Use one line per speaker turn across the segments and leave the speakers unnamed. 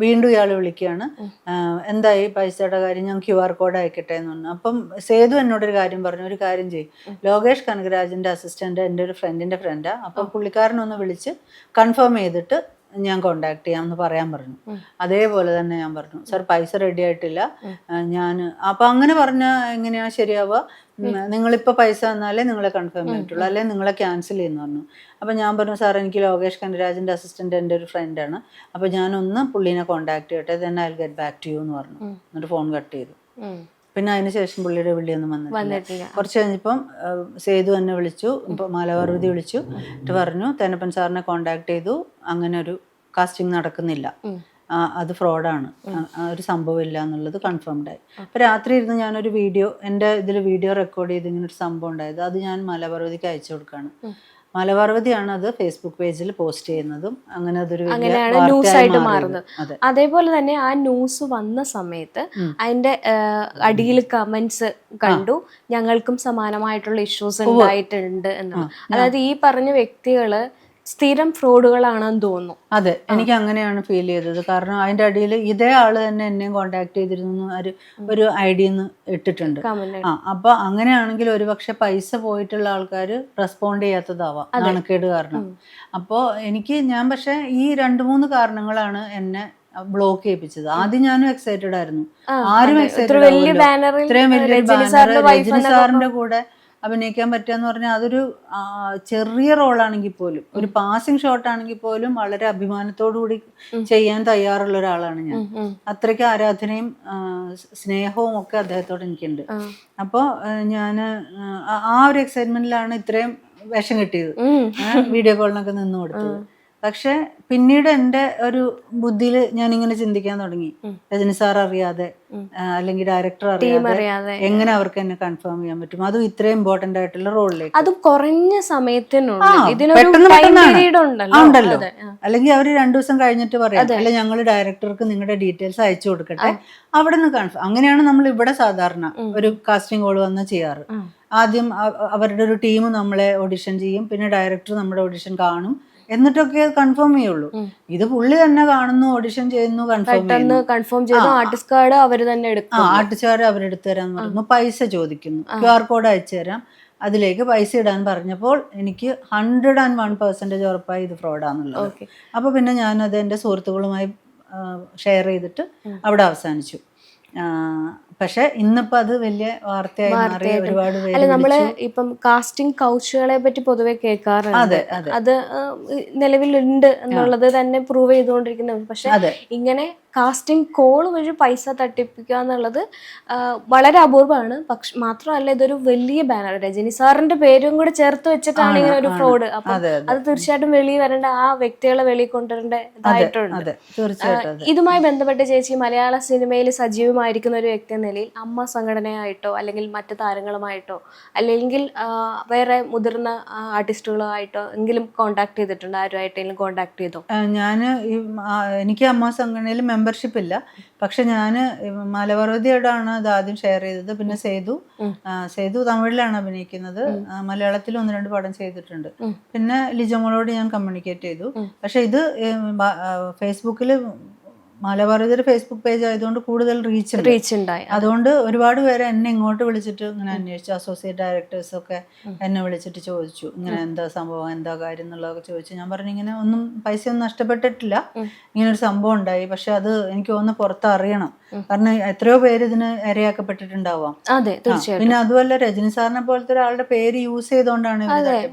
വീണ്ടും ഇയാൾ വിളിക്കുകയാണ്, എന്തായി പൈസയുടെ കാര്യം, ഞാൻ QR കോഡ് അയക്കട്ടെ എന്ന് പറഞ്ഞു. അപ്പം സേതു എന്നോടൊരു കാര്യം പറഞ്ഞു, ഒരു കാര്യം ചെയ്യും, ലോകേഷ് കനകരാജിൻ്റെ അസിസ്റ്റൻ്റ് എൻ്റെ ഒരു ഫ്രണ്ടിൻ്റെ ഫ്രണ്ടാണ്, അപ്പം പുള്ളിക്കാരനൊന്ന് വിളിച്ച് കൺഫേം ചെയ്തിട്ട് ഞാൻ കോണ്ടാക്ട് ചെയ്യാമെന്ന് പറയാൻ പറഞ്ഞു. അതേപോലെ തന്നെ ഞാൻ പറഞ്ഞു, സാർ പൈസ റെഡി ആയിട്ടില്ല, ഞാൻ അപ്പം അങ്ങനെ പറഞ്ഞാൽ എങ്ങനെയാ ശരിയാവുക, നിങ്ങളിപ്പോൾ പൈസ തന്നാലേ നിങ്ങളെ കൺഫേം ചെയ്തിട്ടുള്ളൂ, അല്ലെങ്കിൽ നിങ്ങളെ ക്യാൻസൽ ചെയ്യുന്നു പറഞ്ഞു. അപ്പം ഞാൻ പറഞ്ഞു, സാർ എനിക്ക് ലോകേഷ് കനകരാജിൻ്റെ അസിസ്റ്റൻ്റ് എൻ്റെ ഒരു ഫ്രണ്ടാണ്, അപ്പോൾ ഞാനൊന്ന് പുള്ളീനെ കോണ്ടാക്ട് ചെയ്യട്ടെ, then I'll get back to you എന്ന് പറഞ്ഞു. എന്നിട്ട് ഫോൺ കട്ട് ചെയ്തു. പിന്നെ അതിന് ശേഷം പുള്ളിയുടെ വിളിയൊന്നും വന്നിട്ടില്ല. കുറച്ച് കഴിഞ്ഞപ്പം സേതു എന്നെ വിളിച്ചു, ഇപ്പോൾ മാലപാർവതി വിളിച്ചു, എന്നിട്ട് പറഞ്ഞു തെന്നപ്പൻ സാറിനെ കോണ്ടാക്ട് ചെയ്തു, അങ്ങനെ ഒരു കാസ്റ്റിംഗ് നടക്കുന്നില്ല, അത് ഫ്രോഡാണ്, ഒരു സംഭവമില്ല എന്നുള്ളത് കൺഫേംഡ് ആയി. അപ്പോൾ രാത്രി ഇരുന്ന് ഞാനൊരു വീഡിയോ, എൻ്റെ ഇതിൽ വീഡിയോ റെക്കോർഡ് ചെയ്ത് ഇങ്ങനെ ഒരു സംഭവം ഉണ്ടായത്, അത് ഞാൻ മാലപാർവതിക്ക് അയച്ചു കൊടുക്കുകയാണ്. മാലപാർവതിയാണ് അത് ഫേസ്ബുക്ക് പേജിൽ പോസ്റ്റ് ചെയ്യുന്നതും, അങ്ങനെ അതൊരു
ന്യൂസായിട്ട് മാറുന്നത്. അതേപോലെ തന്നെ ആ ന്യൂസ് വന്ന സമയത്ത് അതിന്റെ അടിയിൽ കമന്റ്സ് കണ്ടു, ഞങ്ങൾക്കും സമാനമായിട്ടുള്ള ഇഷ്യൂസ് ഉണ്ടായിട്ടുണ്ട് എന്നുള്ളത്. അതായത് ഈ പറഞ്ഞ വ്യക്തികള് സ്ഥിരം ഫ്രോഡുകളാണെന്ന് തോന്നുന്നു.
അതെ, എനിക്ക് അങ്ങനെയാണ് ഫീൽ ചെയ്തത്. കാരണം അതിന്റെ അടിയിൽ ഇതേ ആള് തന്നെ എന്നെയും കോണ്ടാക്ട് ചെയ്തിരുന്നു, ഒരു ഐഡിന്ന് ഇട്ടിട്ടുണ്ട്. അപ്പൊ അങ്ങനെയാണെങ്കിൽ ഒരുപക്ഷെ പൈസ പോയിട്ടുള്ള ആൾക്കാർ റെസ്പോണ്ട് ചെയ്യാത്തതാവാം, നാണക്കേട് കാരണം. അപ്പോൾ ഞാൻ പക്ഷെ ഈ 2-3 കാരണങ്ങളാണ് എന്നെ ബ്ലോക്ക് ചെയ്യിപ്പിച്ചത്. ആദ്യം ഞാനും എക്സൈറ്റഡ് ആയിരുന്നു, ആരും എക്സൈറ്റഡ് ഇത്രയും വലിയ രജനി സാറിന്റെ കൂടെ അഭിനയിക്കാൻ പറ്റുകയെന്ന് പറഞ്ഞാൽ അതൊരു ചെറിയ റോളാണെങ്കിൽ പോലും, ഒരു പാസിങ് ഷോട്ട് ആണെങ്കിൽ പോലും വളരെ അഭിമാനത്തോടു കൂടി ചെയ്യാൻ തയ്യാറുള്ള ഒരാളാണ് ഞാൻ. അത്രയ്ക്ക് ആരാധനയും സ്നേഹവും ഒക്കെ അദ്ദേഹത്തോട് എനിക്കുണ്ട്. അപ്പോൾ ഞാൻ ആ ഒരു എക്സൈറ്റ്മെന്റിലാണ് ഇത്രയും വേഷം കിട്ടിയത്, വീഡിയോ കോളിനൊക്കെ നിന്ന് കൊടുത്തത്. പക്ഷെ പിന്നീട് എൻ്റെ ഒരു ബുദ്ധിയിൽ ഞാനിങ്ങനെ ചിന്തിക്കാൻ തുടങ്ങി, രജനി സാർ അറിയാതെ അല്ലെങ്കിൽ ഡയറക്ടർ അറിയാതെ എങ്ങനെ അവർക്ക് എന്നെ കൺഫേം ചെയ്യാൻ പറ്റും, അതും ഇത്രയും ഇമ്പോർട്ടന്റ് ആയിട്ടുള്ള റോളിലേക്ക്.
അത് കുറഞ്ഞ
ഉണ്ടല്ലോ. അല്ലെങ്കിൽ അവർ 2 ദിവസം കഴിഞ്ഞിട്ട് പറയാം, അല്ലെ ഞങ്ങൾ ഡയറക്ടർക്ക് നിങ്ങളുടെ ഡീറ്റെയിൽസ് അയച്ചു കൊടുക്കട്ടെ, അവിടെ നിന്ന് കൺഫേം. അങ്ങനെയാണ് നമ്മൾ ഇവിടെ സാധാരണ ഒരു കാസ്റ്റിംഗ് കോൾ വന്ന് ചെയ്യാറ്. ആദ്യം അവരുടെ ഒരു ടീം നമ്മളെ ഓഡിഷൻ ചെയ്യും, പിന്നെ ഡയറക്ടർ നമ്മുടെ ഓഡിഷൻ കാണും, എന്നിട്ടൊക്കെ കൺഫേം ചെയ്യുള്ളൂ. ഇത് പുള്ളി തന്നെ കാണുന്നു, ഓഡിഷൻ ചെയ്യുന്നു, കൺഫേം
ചെയ്യുന്നു, ആർട്ടിസ്റ്റ് കാർഡ്
അവരെടുത്തു തരാന്ന് പറഞ്ഞു, പൈസ ചോദിക്കുന്നു, QR കോഡ് അയച്ചു തരാം, അതിലേക്ക് പൈസ ഇടാൻ പറഞ്ഞപ്പോൾ എനിക്ക് 101% ഉറപ്പായി ഇത് ഫ്രോഡാന്നുള്ളത്. അപ്പൊ പിന്നെ ഞാനത് എൻ്റെ സുഹൃത്തുക്കളുമായി ഷെയർ ചെയ്തിട്ട് അവിടെ അവസാനിച്ചു. പക്ഷെ ഇന്നിപ്പോ അത് വലിയ വാർത്തയായി മാറി, ഒരുപാട് പേര്.
നമ്മള് ഇപ്പം കാസ്റ്റിംഗ് കൗച്ചുകളെ പറ്റി പൊതുവെ കേൾക്കാറുണ്ട്, അത് നിലവിലുണ്ട് എന്നുള്ളത് തന്നെ പ്രൂവ് ചെയ്തുകൊണ്ടിരിക്കുന്നത്. പക്ഷെ ഇങ്ങനെ കാസ്റ്റിംഗ് കോൾ വഴി പൈസ തട്ടിപ്പിക്കുക എന്നുള്ളത് വളരെ അപൂർവമാണ്. പക്ഷെ മാത്രമല്ല, ഇതൊരു വലിയ ബാനർ, രജനി സാറിന്റെ പേരും കൂടെ ചേർത്ത് വെച്ചിട്ടാണ് ഇങ്ങനെ ഒരു ഫ്രോഡ്. അപ്പൊ അത് തീർച്ചയായിട്ടും വെളിയിൽ വരേണ്ട, ആ വ്യക്തികളെ വെളിയിൽ കൊണ്ടുവരേണ്ട ഇതായിട്ടുണ്ട്. ഇതുമായി ബന്ധപ്പെട്ട് ചേച്ചി മലയാള സിനിമയിൽ സജീവമായിരിക്കുന്ന ഒരു വ്യക്തി എന്ന നിലയിൽ അമ്മ സംഘടനയായിട്ടോ അല്ലെങ്കിൽ മറ്റു താരങ്ങളുമായിട്ടോ അല്ലെങ്കിൽ വേറെ മുതിർന്ന ആർട്ടിസ്റ്റുകളുമായിട്ടോ എങ്കിലും കോണ്ടാക്ട് ചെയ്തിട്ടുണ്ടോ? ആരുമായിട്ടെങ്കിലും കോണ്ടാക്ട് ചെയ്തോ?
എനിക്ക് അമ്മ സംഘടനയിൽ മെമ്പർഷിപ്പ് ഇല്ല. പക്ഷെ ഞാൻ മാലപാർവതിയോടാണ് അത് ആദ്യം ഷെയർ ചെയ്തത്. പിന്നെ സേതു തമിഴിലാണ് അഭിനയിക്കുന്നത്, മലയാളത്തിൽ 1-2 പടം ചെയ്തിട്ടുണ്ട്. പിന്നെ ലിജമോളോട് ഞാൻ കമ്മ്യൂണിക്കേറ്റ് ചെയ്തു. പക്ഷെ ഇത് ഫേസ്ബുക്കിൽ മാലപാർവതിയുടെ ഫേസ്ബുക്ക് പേജ് ആയതുകൊണ്ട് കൂടുതൽ റീച്ച് ഉണ്ടായി. അതുകൊണ്ട് ഒരുപാട് പേര് എന്നെ ഇങ്ങോട്ട് വിളിച്ചിട്ട് ഇങ്ങനെ അന്വേഷിച്ചു. അസോസിയേറ്റ് ഡയറക്ടേഴ്സ് ഒക്കെ എന്നെ വിളിച്ചിട്ട് ചോദിച്ചു, ഇങ്ങനെ എന്താ സംഭവം, എന്താ കാര്യം എന്നുള്ളതൊക്കെ ചോദിച്ചു. ഞാൻ പറഞ്ഞു, ഇങ്ങനെ പൈസയൊന്നും നഷ്ടപ്പെട്ടിട്ടില്ല, ഇങ്ങനൊരു സംഭവം ഉണ്ടായി. പക്ഷെ അത് എനിക്ക് തോന്നുന്നു പുറത്ത് അറിയണം, കാരണം എത്രയോ പേര് ഇതിന് ഇരയാക്കപ്പെട്ടിട്ടുണ്ടാവാം. പിന്നെ അതുമല്ല, രജനി സാറിനെ പോലത്തെ ഒരാളുടെ പേര് യൂസ് ചെയ്തുകൊണ്ടാണ്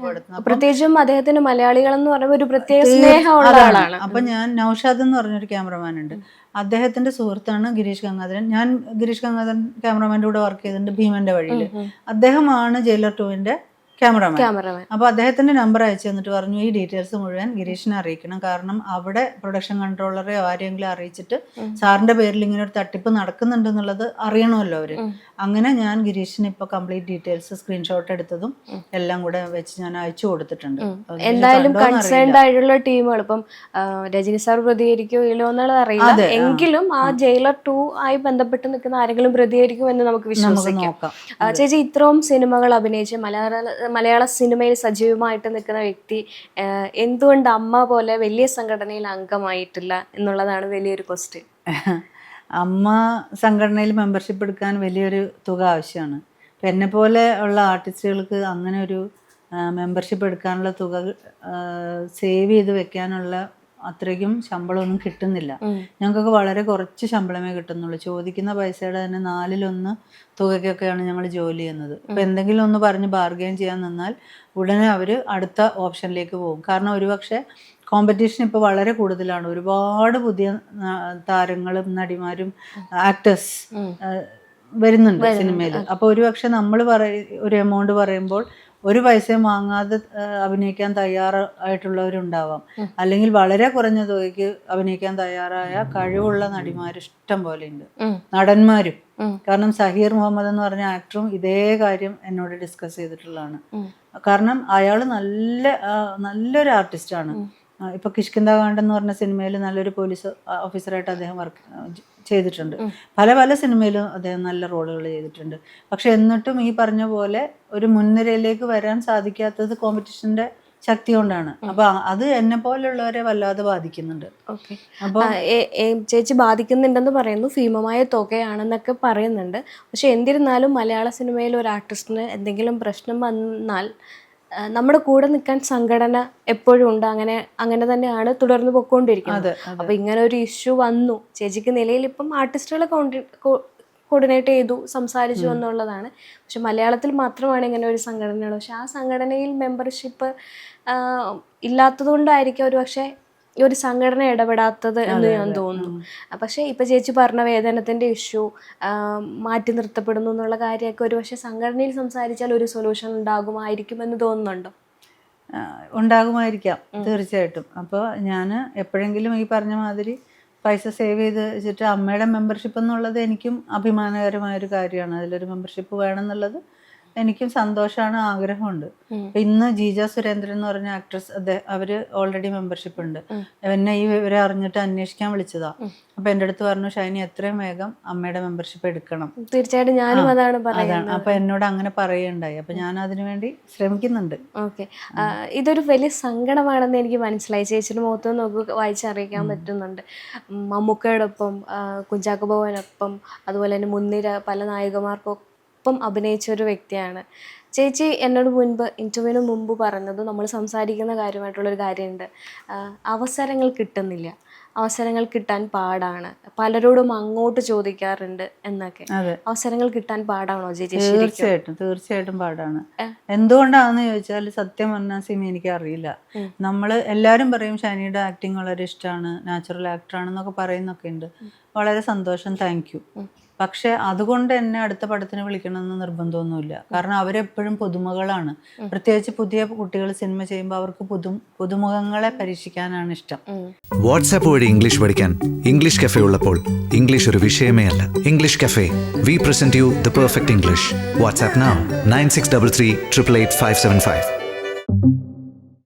പ്രത്യേകിച്ചും അദ്ദേഹത്തിന് മലയാളികൾ എന്ന് പറയുമ്പോൾ ഒരു പ്രത്യേക സ്നേഹമുള്ള ആളാണ്.
അപ്പൊ ഞാൻ നൗഷാദ് എന്ന് പറഞ്ഞൊരു ക്യാമറമാൻ ഉണ്ട്, അദ്ദേഹത്തിന്റെ സുഹൃത്താണ് ഗിരീഷ് ഗംഗാധരൻ. ഞാൻ ഗിരീഷ് ഗംഗാധരൻ ക്യാമറമാൻ്റെ കൂടെ വർക്ക് ചെയ്തിട്ടുണ്ട് ഭീമന്റെ വഴിയിൽ. അദ്ദേഹമാണ് ജയിലർ 2-ന്റെ ക്യാമറമാൻ. അപ്പൊ അദ്ദേഹത്തിന്റെ നമ്പർ അയച്ചു തന്നിട്ട് പറഞ്ഞു, ഈ ഡീറ്റെയിൽസ് മുഴുവൻ ഗിരീഷിനെ അറിയിക്കണം, കാരണം അവിടെ പ്രൊഡക്ഷൻ കൺട്രോളറെ ആരെങ്കിലും അറിയിച്ചിട്ട് സാറിന്റെ പേരിൽ ഇങ്ങനെ ഒരു തട്ടിപ്പ് നടക്കുന്നുണ്ട് എന്നുള്ളത് അറിയണമല്ലോ അവര്. അങ്ങനെ ഞാൻ ഗിരീഷിന് ഇപ്പൊ കംപ്ലീറ്റ് ഡീറ്റെയിൽസ് സ്ക്രീൻഷോട്ട് എടുത്തതും എല്ലാം കൂടെ വെച്ച് ഞാൻ അയച്ചു കൊടുത്തിട്ടുണ്ട്.
എന്തായാലും കൺസേൺഡ് ആയിട്ടുള്ള ടീമുകൾ ഇപ്പം രജനി സാർ പ്രതികരിക്കോ ഇല്ലോ എന്നുള്ളത് അറിയില്ല, എങ്കിലും ആ ജയിലർ 2 ആയി ബന്ധപ്പെട്ട് നിൽക്കുന്ന ആരെങ്കിലും പ്രതികരിക്കുമെന്ന് നമുക്ക് വിശ്വസിക്കാം. ചേച്ചി ഇത്രയും സിനിമകൾ അഭിനയിച്ച് മലയാള സിനിമയിൽ സജീവമായിട്ട് നിൽക്കുന്ന വ്യക്തി എന്തുകൊണ്ട് അമ്മ പോലെ വലിയ സംഘടനയിൽ അംഗമായിട്ടില്ല എന്നുള്ളതാണ് വലിയൊരു ക്വസ്റ്റ്യൻ.
അമ്മ സംഘടനയിൽ മെമ്പർഷിപ്പ് എടുക്കാൻ വലിയൊരു തുക ആവശ്യമാണ്. അപ്പം എന്നെപ്പോലെ ഉള്ള ആർട്ടിസ്റ്റുകൾക്ക് അങ്ങനെ ഒരു മെമ്പർഷിപ്പ് എടുക്കാനുള്ള തുക സേവ് ചെയ്ത് വെക്കാനുള്ള അത്രയ്ക്കും ശമ്പളമൊന്നും കിട്ടുന്നില്ല. ഞങ്ങൾക്കൊക്കെ വളരെ കുറച്ച് ശമ്പളമേ കിട്ടുന്നുള്ളൂ. ചോദിക്കുന്ന പൈസയുടെ തന്നെ 1/4 തുകയ്ക്കൊക്കെയാണ് ഞങ്ങൾ ജോലി ചെയ്യുന്നത്. അപ്പോൾ എന്തെങ്കിലും ഒന്ന് പറഞ്ഞ് ബാർഗെയിൻ ചെയ്യാൻ നിന്നാൽ ഉടനെ അവർ അടുത്ത ഓപ്ഷനിലേക്ക് പോകും. കാരണം ഒരുപക്ഷെ കോമ്പറ്റീഷൻ ഇപ്പോൾ വളരെ കൂടുതലാണ്. ഒരുപാട് പുതിയ താരങ്ങളും നടിമാരും ആക്ടേഴ്സ് വരുന്നുണ്ട് സിനിമയിൽ. അപ്പോൾ ഒരുപക്ഷെ നമ്മൾ ഒരു എമൗണ്ട് പറയുമ്പോൾ ഒരു പൈസയും വാങ്ങാതെ അഭിനയിക്കാൻ തയ്യാറായിട്ടുള്ളവരുണ്ടാവാം. അല്ലെങ്കിൽ വളരെ കുറഞ്ഞ തുകയ്ക്ക് അഭിനയിക്കാൻ തയ്യാറായ കഴിവുള്ള നടിമാർ ഇഷ്ടം പോലെ ഉണ്ട്, നടന്മാരും. കാരണം സഹീർ മുഹമ്മദ് എന്ന് പറഞ്ഞ ആക്ടറും ഇതേ കാര്യം എന്നോട് ഡിസ്കസ് ചെയ്തിട്ടുള്ളതാണ്. കാരണം അയാൾ നല്ലൊരു ആർട്ടിസ്റ്റാണ്. ഇപ്പൊ കിഷ്കിന്ധാകാണ്ട് എന്ന് പറഞ്ഞ സിനിമയിൽ നല്ലൊരു പോലീസ് ഓഫീസറായിട്ട് അദ്ദേഹം വർക്ക് ചെയ്തിട്ടുണ്ട്. പല സിനിമയിലും അദ്ദേഹം നല്ല റോളുകൾ ചെയ്തിട്ടുണ്ട്. പക്ഷെ എന്നിട്ടും ഈ പറഞ്ഞ പോലെ ഒരു മുൻനിരയിലേക്ക് വരാൻ സാധിക്കാത്തത് കോമ്പറ്റീഷന്റെ ശക്തി കൊണ്ടാണ്. അപ്പൊ അത് എന്നെ പോലുള്ളവരെ വല്ലാതെ ബാധിക്കുന്നുണ്ട്.
അപ്പൊ ചേച്ചി ബാധിക്കുന്നുണ്ടെന്ന് പറയുന്നു, ഭീമമായ തുകയാണെന്നൊക്കെ പറയുന്നുണ്ട്. പക്ഷെ എന്നിരുന്നാലും മലയാള സിനിമയിൽ ഒരു ആർട്ടിസ്റ്റിന് എന്തെങ്കിലും പ്രശ്നം വന്നാൽ നമ്മുടെ കൂടെ നിൽക്കാൻ സംഘടന എപ്പോഴും ഉണ്ട്. അങ്ങനെ തന്നെയാണ് തുടർന്ന് പൊക്കോണ്ടിരിക്കുന്നത്. അപ്പൊ ഇങ്ങനെ ഒരു ഇഷ്യൂ വന്നു, ചേച്ചിക്ക് നിലയിൽ ഇപ്പം ആർട്ടിസ്റ്റുകളെ കോർഡിനേറ്റ് ചെയ്തു, സംസാരിച്ചു എന്നുള്ളതാണ്. പക്ഷെ മലയാളത്തിൽ മാത്രമാണ് ഇങ്ങനെ ഒരു സംഘടനയുള്ളത്. പക്ഷെ ആ സംഘടനയിൽ മെമ്പർഷിപ്പ് ഇല്ലാത്തത് കൊണ്ടായിരിക്കും ഒരു പക്ഷേ ഈ ഒരു സംഘടന ഇടപെടാത്തത് എന്ന് ഞാൻ തോന്നുന്നു. പക്ഷേ ഇപ്പം ചേച്ചി പറഞ്ഞ വേതനത്തിൻ്റെ ഇഷ്യൂ മാറ്റി നിർത്തപ്പെടുന്നു എന്നുള്ള കാര്യമൊക്കെ ഒരു പക്ഷേ സംഘടനയിൽ സംസാരിച്ചാൽ ഒരു സൊല്യൂഷൻ ഉണ്ടാകുമായിരിക്കുമെന്ന് തോന്നുന്നുണ്ടോ?
ഉണ്ടാകുമായിരിക്കാം, തീർച്ചയായിട്ടും. അപ്പോൾ ഞാൻ എപ്പോഴെങ്കിലും ഈ പറഞ്ഞ മാതിരി പൈസ സേവ് ചെയ്ത് വെച്ചിട്ട് അമ്മയുടെ മെമ്പർഷിപ്പ് എന്നുള്ളത് എനിക്കും അഭിമാനകരമായൊരു കാര്യമാണ്. അതിലൊരു മെമ്പർഷിപ്പ് വേണം എന്നുള്ളത് എനിക്കും സന്തോഷമാണ്, ആഗ്രഹമുണ്ട്. ഇന്ന് ജീജ സുരേന്ദ്രൻ എന്ന് പറഞ്ഞ ആക്ട്രസ്, അവര് ഓൾറെഡി മെമ്പർഷിപ്പ് ഉണ്ട്. എന്നെ ഈ വിവരം അറിഞ്ഞിട്ട് അന്വേഷിക്കാൻ വിളിച്ചതാ. അപ്പൊ എൻ്റെ അടുത്ത് പറഞ്ഞു, ഷൈനി എത്രയും വേഗം അമ്മയുടെ മെമ്പർഷിപ്പ് എടുക്കണം.
തീർച്ചയായിട്ടും ഞാനും അതാണ് പറയുന്നത്.
അപ്പൊ എന്നോട് അങ്ങനെ പറയുണ്ടായി. അപ്പൊ ഞാൻ അതിനുവേണ്ടി ശ്രമിക്കുന്നുണ്ട്.
ഓക്കെ, ഇതൊരു വലിയ സങ്കടമാണെന്ന് എനിക്ക് മനസ്സിലായി. ചേച്ചിയുടെ മുഖത്ത് നോക്കി വായിച്ചറിയിക്കാൻ പറ്റുന്നുണ്ട്. മമ്മൂക്കയോടൊപ്പം, കുഞ്ചാക്കോ ബോബനൊപ്പം, അതുപോലെ തന്നെ മുൻനിര പല നായികമാർക്കൊപ്പം അഭിനയിച്ച ഒരു വ്യക്തിയാണ് ചേച്ചി. എന്നോട് ഇന്റർവ്യൂവിന് മുമ്പ് പറഞ്ഞത്, നമ്മൾ സംസാരിക്കുന്ന കാര്യമായിട്ടുള്ളൊരു കാര്യമുണ്ട്, അവസരങ്ങൾ കിട്ടുന്നില്ല, അവസരങ്ങൾ കിട്ടാൻ പാടാണ്, പലരോടും അങ്ങോട്ട് ചോദിക്കാറുണ്ട് എന്നൊക്കെ. അവസരങ്ങൾ കിട്ടാൻ പാടാണോ ചേച്ചി?
തീർച്ചയായിട്ടും പാടാണ്. എന്തുകൊണ്ടാണെന്ന് ചോദിച്ചാൽ സത്യം പറഞ്ഞാൽ സിമി എനിക്ക് അറിയില്ല. നമ്മൾ എല്ലാവരും പറയും ഷൈനിയുടെ ആക്ടിങ് വളരെ ഇഷ്ടമാണ്, നാച്ചുറൽ ആക്ടറാണെന്നൊക്കെ പറയുന്നൊക്കെ ഉണ്ട്. വളരെ സന്തോഷം, താങ്ക് യു. പക്ഷെ അതുകൊണ്ട് എന്നെ അടുത്ത പടത്തിന് വിളിക്കണമെന്ന് നിർബന്ധമൊന്നുമില്ല. കാരണം അവരെപ്പോഴും പുതുമകളാണ്. പ്രത്യേകിച്ച് പുതിയ കുട്ടികൾ സിനിമ ചെയ്യുമ്പോൾ അവർക്ക് പുതുമുഖങ്ങളെ പരീക്ഷിക്കാനാണ് ഇഷ്ടം.
വാട്സാപ്പ് വഴി ഇംഗ്ലീഷ് പഠിക്കാൻ ഇംഗ്ലീഷ് കഫേ ഉള്ളപ്പോൾ ഇംഗ്ലീഷ് ഒരു വിഷയമേ അല്ല. English cafe, we present you the perfect English. WhatsApp now 9633 888 575.